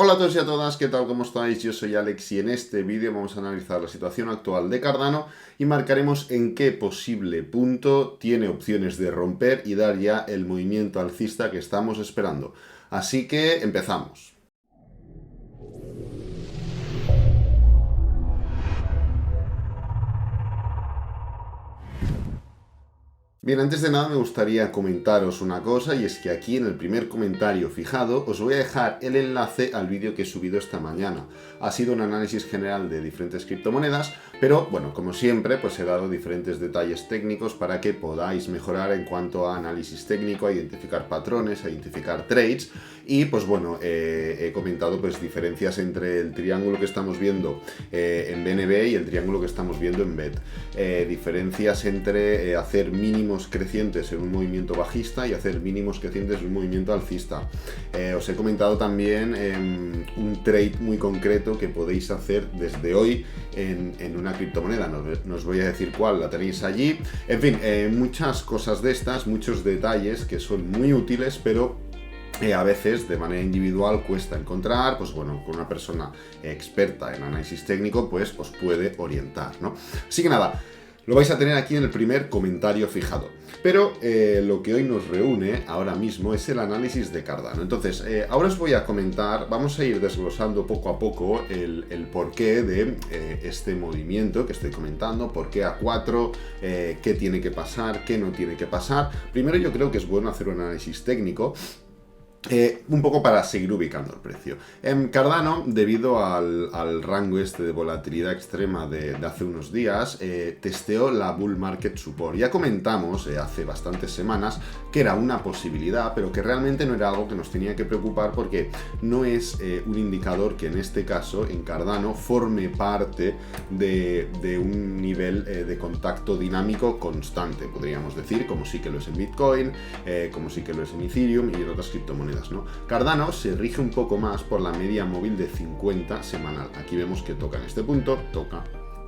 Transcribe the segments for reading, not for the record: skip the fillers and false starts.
Hola a todos y a todas, ¿qué tal? ¿Cómo estáis? Yo soy Alex y en este vídeo vamos a analizar la situación actual de Cardano y marcaremos en qué posible punto tiene opciones de romper y dar ya el movimiento alcista que estamos esperando. Así que empezamos. Bien, antes de nada me gustaría comentaros una cosa, y es que aquí en el primer comentario fijado os voy a dejar el enlace al vídeo que he subido esta mañana. Ha sido un análisis general de diferentes criptomonedas, pero bueno, como siempre, pues he dado diferentes detalles técnicos para que podáis mejorar en cuanto a análisis técnico, a identificar patrones, a identificar trades, y pues bueno, he comentado pues diferencias entre el triángulo que estamos viendo en BNB y el triángulo que estamos viendo en BET. Diferencias entre hacer mínimos crecientes en un movimiento bajista y hacer mínimos crecientes en un movimiento alcista. Os he comentado también un trade muy concreto que podéis hacer desde hoy en una criptomoneda. No os voy a decir cuál, la tenéis allí. En fin, muchas cosas de estas, muchos detalles que son muy útiles, pero a veces de manera individual cuesta encontrar. Pues bueno, con una persona experta en análisis técnico pues os puede orientar, ¿no? Así que nada, lo vais a tener aquí en el primer comentario fijado. Pero lo que hoy nos reúne ahora mismo es el análisis de Cardano. Entonces, ahora os voy a comentar, vamos a ir desglosando poco a poco el porqué de este movimiento que estoy comentando, por qué a 4, qué tiene que pasar, qué no tiene que pasar. Primero yo creo que es bueno hacer un análisis técnico, un poco para seguir ubicando el precio. Cardano, debido al rango este de volatilidad extrema de hace unos días, testeó la Bull Market Support. Ya comentamos hace bastantes semanas que era una posibilidad, pero que realmente no era algo que nos tenía que preocupar, porque no es un indicador que en este caso, en Cardano, forme parte de un nivel de contacto dinámico constante, podríamos decir, como sí que lo es en Bitcoin, como sí que lo es en Ethereum y en otras criptomonedas, ¿no? Cardano se rige un poco más por la media móvil de 50 semanal. Aquí vemos que toca en este punto,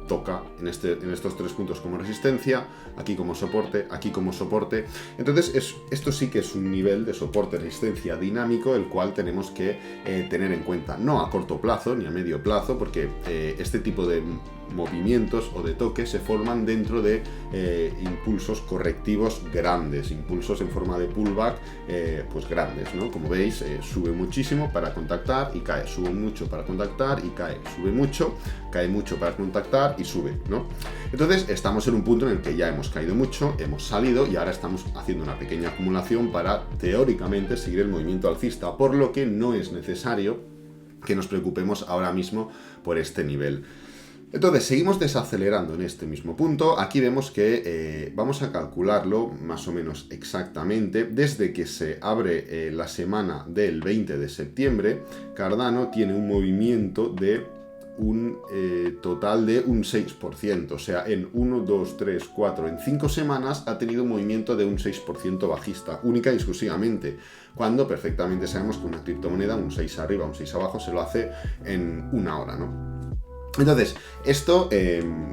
toca en estos tres puntos como resistencia, aquí como soporte, aquí como soporte. Entonces esto sí que es un nivel de soporte resistencia dinámico, el cual tenemos que tener en cuenta, no a corto plazo ni a medio plazo, porque este tipo de movimientos o de toques se forman dentro de impulsos correctivos grandes, impulsos en forma de pullback pues grandes, ¿no? Como veis, sube muchísimo para contactar y cae, sube mucho para contactar y cae, sube mucho, cae mucho para contactar y sube, ¿no? Entonces estamos en un punto en el que ya hemos caído mucho, hemos salido y ahora estamos haciendo una pequeña acumulación para teóricamente seguir el movimiento alcista, por lo que no es necesario que nos preocupemos ahora mismo por este nivel. Entonces seguimos desacelerando en este mismo punto. Aquí vemos que vamos a calcularlo más o menos exactamente. Desde que se abre la semana del 20 de septiembre, Cardano tiene un movimiento de un total de un 6%, o sea, en 1, 2, 3, 4, en 5 semanas ha tenido un movimiento de un 6% bajista, única y exclusivamente, cuando perfectamente sabemos que una criptomoneda, un 6 arriba, un 6 abajo, se lo hace en una hora, ¿no? Entonces, esto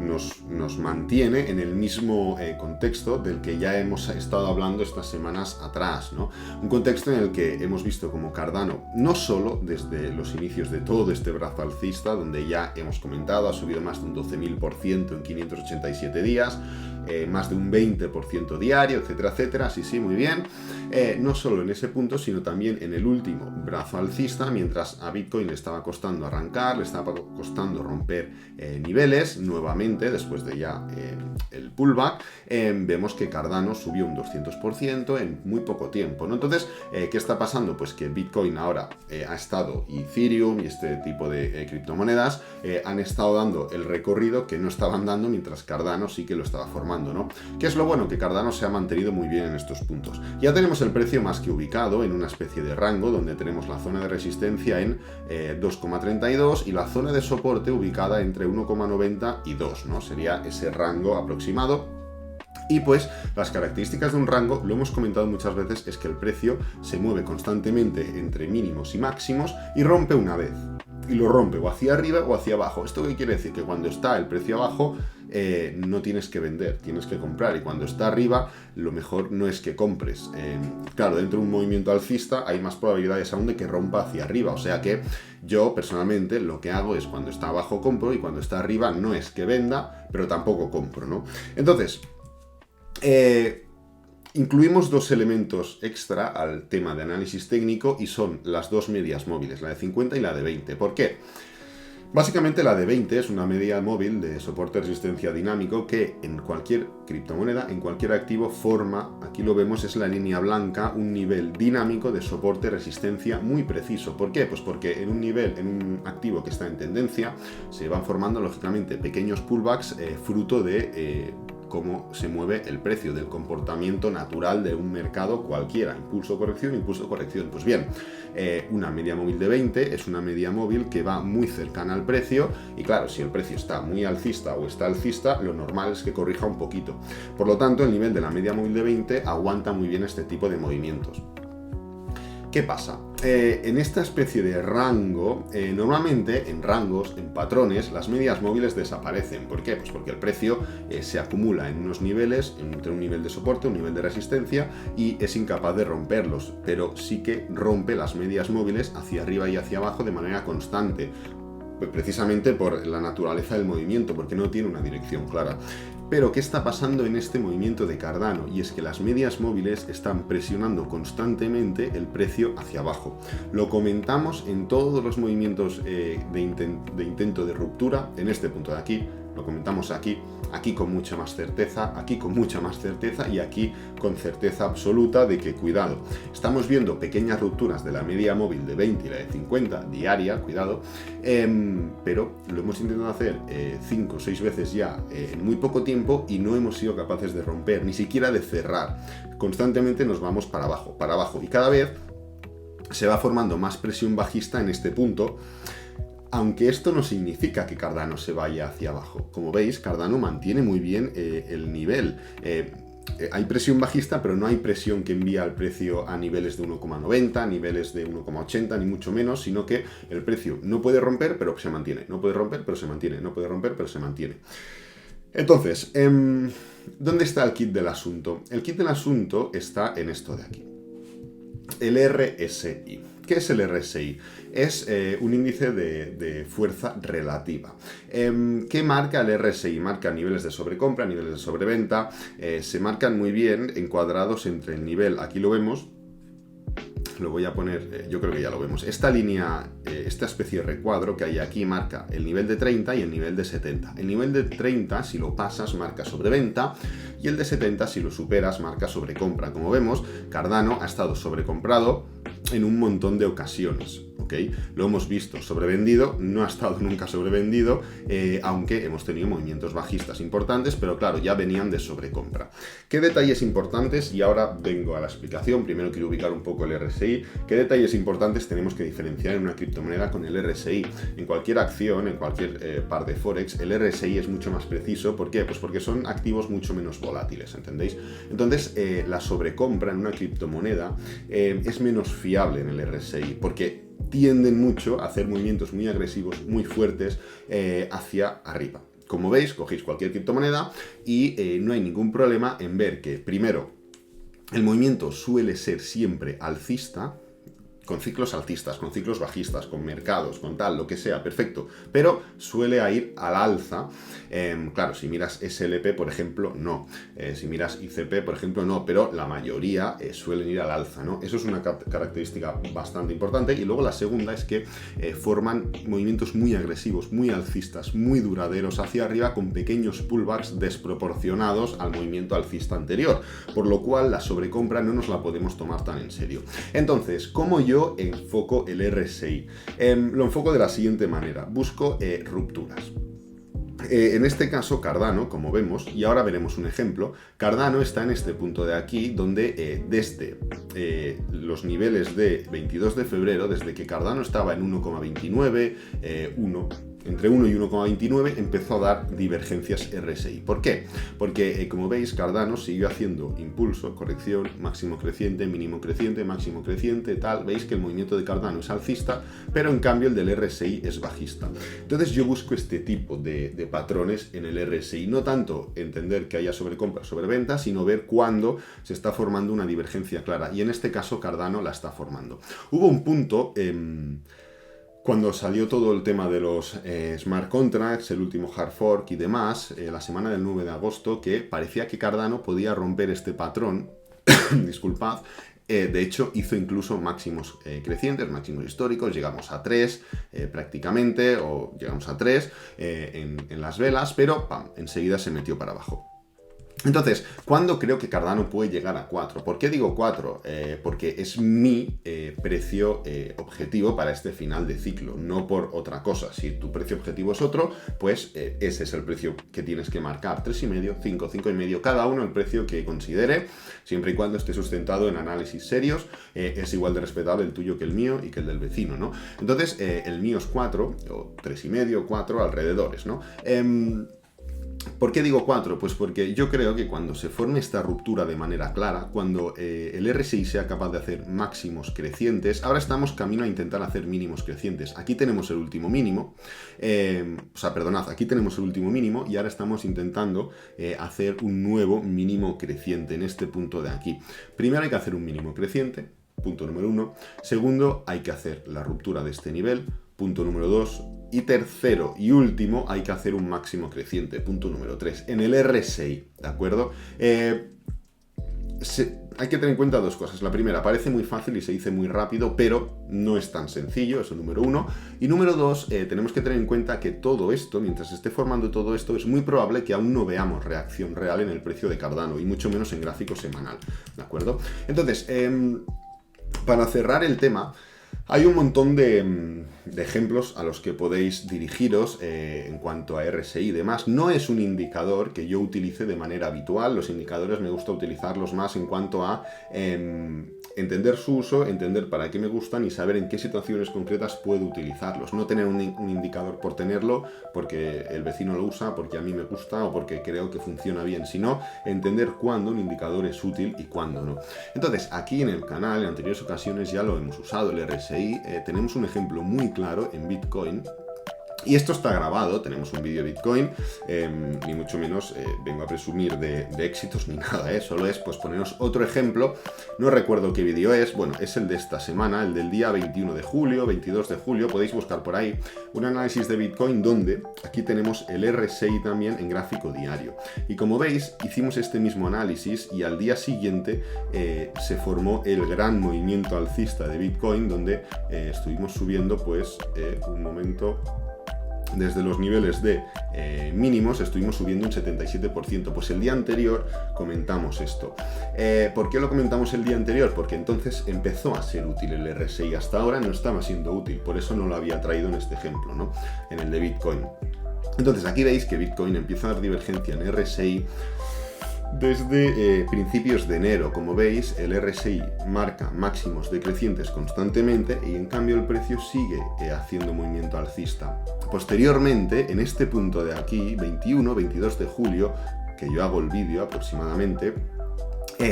nos mantiene en el mismo contexto del que ya hemos estado hablando estas semanas atrás, ¿no? Un contexto en el que hemos visto como Cardano, no solo desde los inicios de todo este brazo alcista, donde ya hemos comentado, ha subido más de un 12.000% en 587 días, más de un 20% diario, etcétera, etcétera, sí, muy bien. No solo en ese punto, sino también en el último brazo alcista, mientras a Bitcoin le estaba costando arrancar, le estaba costando romper niveles nuevamente, después de ya el pullback, vemos que Cardano subió un 200% en muy poco tiempo, ¿no? Entonces, ¿qué está pasando? Pues que Bitcoin ahora ha estado, y Ethereum y este tipo de criptomonedas han estado dando el recorrido que no estaban dando, mientras Cardano sí que lo estaba formando, ¿no? ¿Qué es lo bueno? Que Cardano se ha mantenido muy bien en estos puntos. Ya tenemos el precio más que ubicado en una especie de rango, donde tenemos la zona de resistencia en 2,32 y la zona de soporte ubicada entre 1,90 y 2, ¿no? Sería ese rango aproximado. Y pues las características de un rango, lo hemos comentado muchas veces, es que el precio se mueve constantemente entre mínimos y máximos y rompe una vez. y lo rompe o hacia arriba o hacia abajo. ¿Esto qué quiere decir? Que cuando está el precio abajo no tienes que vender, tienes que comprar, y cuando está arriba lo mejor no es que compres. Claro, dentro de un movimiento alcista hay más probabilidades aún de que rompa hacia arriba, o sea que yo personalmente lo que hago es cuando está abajo compro y cuando está arriba no es que venda, pero tampoco compro, ¿no? Entonces, incluimos dos elementos extra al tema de análisis técnico y son las dos medias móviles, la de 50 y la de 20. ¿Por qué? Básicamente la de 20 es una media móvil de soporte resistencia dinámico que en cualquier criptomoneda, en cualquier activo forma, aquí lo vemos, es la línea blanca, un nivel dinámico de soporte resistencia muy preciso. ¿Por qué? Pues porque en un nivel, en un activo que está en tendencia, se van formando lógicamente pequeños pullbacks fruto de cómo se mueve el precio, del comportamiento natural de un mercado cualquiera, impulso, corrección, impulso, corrección. Pues bien, una media móvil de 20 es una media móvil que va muy cercana al precio y claro, si el precio está muy alcista o está alcista, lo normal es que corrija un poquito. Por lo tanto, el nivel de la media móvil de 20 aguanta muy bien este tipo de movimientos. ¿Qué pasa? En esta especie de rango, normalmente en rangos, en patrones, las medias móviles desaparecen. ¿Por qué? Pues porque el precio se acumula en unos niveles, entre un nivel de soporte, un nivel de resistencia, y es incapaz de romperlos, pero sí que rompe las medias móviles hacia arriba y hacia abajo de manera constante, precisamente por la naturaleza del movimiento, porque no tiene una dirección clara. Pero ¿qué está pasando en este movimiento de Cardano? Y es que las medias móviles están presionando constantemente el precio hacia abajo. Lo comentamos en todos los movimientos de intento de ruptura, en este punto de aquí, lo comentamos aquí con mucha más certeza, aquí con mucha más certeza y aquí con certeza absoluta de que, cuidado, estamos viendo pequeñas rupturas de la media móvil de 20 y la de 50 diaria, cuidado, pero lo hemos intentado hacer 5 o 6 veces ya en muy poco tiempo y no hemos sido capaces de romper, ni siquiera de cerrar. Constantemente nos vamos para abajo y cada vez se va formando más presión bajista en este punto. Aunque esto no significa que Cardano se vaya hacia abajo. Como veis, Cardano mantiene muy bien el nivel. Hay presión bajista, pero no hay presión que envía el precio a niveles de 1,90, a niveles de 1,80, ni mucho menos, sino que el precio no puede romper, pero se mantiene. No puede romper, pero se mantiene. No puede romper, pero se mantiene. Entonces, ¿dónde está el kit del asunto? El kit del asunto está en esto de aquí. El RSI. ¿Qué es el RSI? Es un índice de fuerza relativa. ¿Qué marca el RSI? Marca niveles de sobrecompra, niveles de sobreventa. Se marcan muy bien encuadrados entre el nivel, aquí lo vemos, lo voy a poner, yo creo que ya lo vemos. Esta línea, esta especie de recuadro que hay aquí marca el nivel de 30 y el nivel de 70. El nivel de 30, si lo pasas, marca sobreventa, y el de 70, si lo superas, marca sobrecompra. Como vemos, Cardano ha estado sobrecomprado en un montón de ocasiones, ¿ok? Lo hemos visto sobrevendido, no ha estado nunca sobrevendido, aunque hemos tenido movimientos bajistas importantes, pero claro, ya venían de sobrecompra. ¿Qué detalles importantes? Y ahora vengo a la explicación. Primero quiero ubicar un poco el RSI. ¿Qué detalles importantes tenemos que diferenciar en una criptomoneda con el RSI? En cualquier acción, en cualquier par de Forex, el RSI es mucho más preciso. ¿Por qué? Pues porque son activos mucho menos volátiles, ¿entendéis? Entonces, la sobrecompra en una criptomoneda es menos fiable en el RSI, porque tienden mucho a hacer movimientos muy agresivos, muy fuertes hacia arriba. Como veis, cogéis cualquier criptomoneda y no hay ningún problema en ver que, primero, el movimiento suele ser siempre alcista, con ciclos alcistas, con ciclos bajistas, con mercados, con tal, lo que sea, perfecto, pero suele ir al alza. Claro, si miras SLP, por ejemplo, no. Si miras ICP, por ejemplo, no, pero la mayoría suelen ir al alza, ¿no? Eso es una característica bastante importante. Y luego la segunda es que forman movimientos muy agresivos, muy alcistas, muy duraderos hacia arriba, con pequeños pullbacks desproporcionados al movimiento alcista anterior, por lo cual la sobrecompra no nos la podemos tomar tan en serio. Entonces, ¿cómo yo enfoco el RSI? Lo enfoco de la siguiente manera. Busco rupturas. En este caso, Cardano, como vemos, y ahora veremos un ejemplo, Cardano está en este punto de aquí, donde desde los niveles de 22 de febrero, desde que Cardano estaba en 1,29, 1, entre 1 y 1,29 empezó a dar divergencias RSI. ¿Por qué? Porque, como veis, Cardano siguió haciendo impulso, corrección, máximo creciente, mínimo creciente, máximo creciente, tal. Veis que el movimiento de Cardano es alcista, pero en cambio el del RSI es bajista. Entonces yo busco este tipo de patrones en el RSI, no tanto entender que haya sobrecompra o sobreventa, sino ver cuándo se está formando una divergencia clara, y en este caso Cardano la está formando. Hubo un punto cuando salió todo el tema de los smart contracts, el último hard fork y demás, la semana del 9 de agosto, que parecía que Cardano podía romper este patrón, disculpad. De hecho, hizo incluso máximos crecientes, máximos históricos, llegamos a 3 prácticamente, o llegamos a 3 en las velas, pero ¡pam!, enseguida se metió para abajo. Entonces, ¿cuándo creo que Cardano puede llegar a 4? ¿Por qué digo 4? Porque es mi precio objetivo para este final de ciclo, no por otra cosa. Si tu precio objetivo es otro, pues ese es el precio que tienes que marcar. 3,5, 5, 5,5, cada uno el precio que considere, siempre y cuando esté sustentado en análisis serios. Es igual de respetable el tuyo que el mío y que el del vecino, ¿no? Entonces, el mío es 4, o 3,5, 4, alrededores, ¿no? ¿Por qué digo 4? Pues porque yo creo que cuando se forme esta ruptura de manera clara, cuando el RSI sea capaz de hacer máximos crecientes, ahora estamos camino a intentar hacer mínimos crecientes. Aquí tenemos el último mínimo, aquí tenemos el último mínimo y ahora estamos intentando hacer un nuevo mínimo creciente en este punto de aquí. Primero hay que hacer un mínimo creciente, punto número 1. Segundo, hay que hacer la ruptura de este nivel, punto número 2. Y tercero y último, hay que hacer un máximo creciente, punto número 3, en el RSI, ¿de acuerdo? Hay que tener en cuenta dos cosas. La primera, parece muy fácil y se dice muy rápido, pero no es tan sencillo, eso número 1. Y número 2, tenemos que tener en cuenta que todo esto, mientras se esté formando todo esto, es muy probable que aún no veamos reacción real en el precio de Cardano, y mucho menos en gráfico semanal, ¿de acuerdo? Entonces, para cerrar el tema, hay un montón de ejemplos a los que podéis dirigiros en cuanto a RSI y demás. No es un indicador que yo utilice de manera habitual. Los indicadores me gusta utilizarlos más en cuanto a entender su uso, entender para qué me gustan y saber en qué situaciones concretas puedo utilizarlos. No tener un indicador por tenerlo, porque el vecino lo usa, porque a mí me gusta o porque creo que funciona bien, sino entender cuándo un indicador es útil y cuándo no. Entonces, aquí en el canal, en anteriores ocasiones ya lo hemos usado, el RSI. Tenemos un ejemplo muy claro en Bitcoin. Y esto está grabado, tenemos un vídeo de Bitcoin, ni mucho menos vengo a presumir de éxitos ni nada, solo es pues poneros otro ejemplo. No recuerdo qué vídeo es, bueno, es el de esta semana, el del día 21 de julio, 22 de julio, podéis buscar por ahí un análisis de Bitcoin donde aquí tenemos el RSI también en gráfico diario. Y como veis, hicimos este mismo análisis y al día siguiente se formó el gran movimiento alcista de Bitcoin, donde estuvimos subiendo pues un momento. Desde los niveles de mínimos estuvimos subiendo un 77%. Pues el día anterior comentamos esto. ¿Por qué lo comentamos el día anterior? Porque entonces empezó a ser útil el RSI. Hasta ahora no estaba siendo útil, por eso no lo había traído en este ejemplo, ¿no? En el de Bitcoin. Entonces aquí veis que Bitcoin empieza a dar divergencia en RSI desde principios de enero. Como veis, el RSI marca máximos decrecientes constantemente y en cambio el precio sigue haciendo movimiento alcista. Posteriormente, en este punto de aquí, 21-22 de julio, que yo hago el vídeo aproximadamente,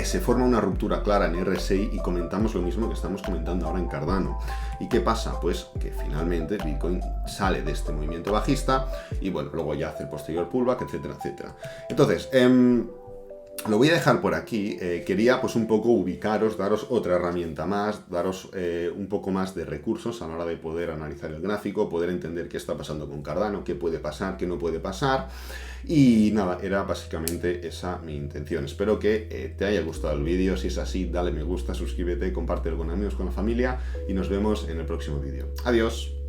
se forma una ruptura clara en RSI y comentamos lo mismo que estamos comentando ahora en Cardano. ¿Y qué pasa? Pues que finalmente Bitcoin sale de este movimiento bajista y bueno, luego ya hace el posterior pullback, etcétera, etcétera. Entonces, lo voy a dejar por aquí. Quería pues un poco ubicaros, daros otra herramienta más, daros un poco más de recursos a la hora de poder analizar el gráfico, poder entender qué está pasando con Cardano, qué puede pasar, qué no puede pasar. Y nada, era básicamente esa mi intención. Espero que te haya gustado el vídeo. Si es así, dale me gusta, suscríbete, compártelo con amigos, con la familia y nos vemos en el próximo vídeo. Adiós.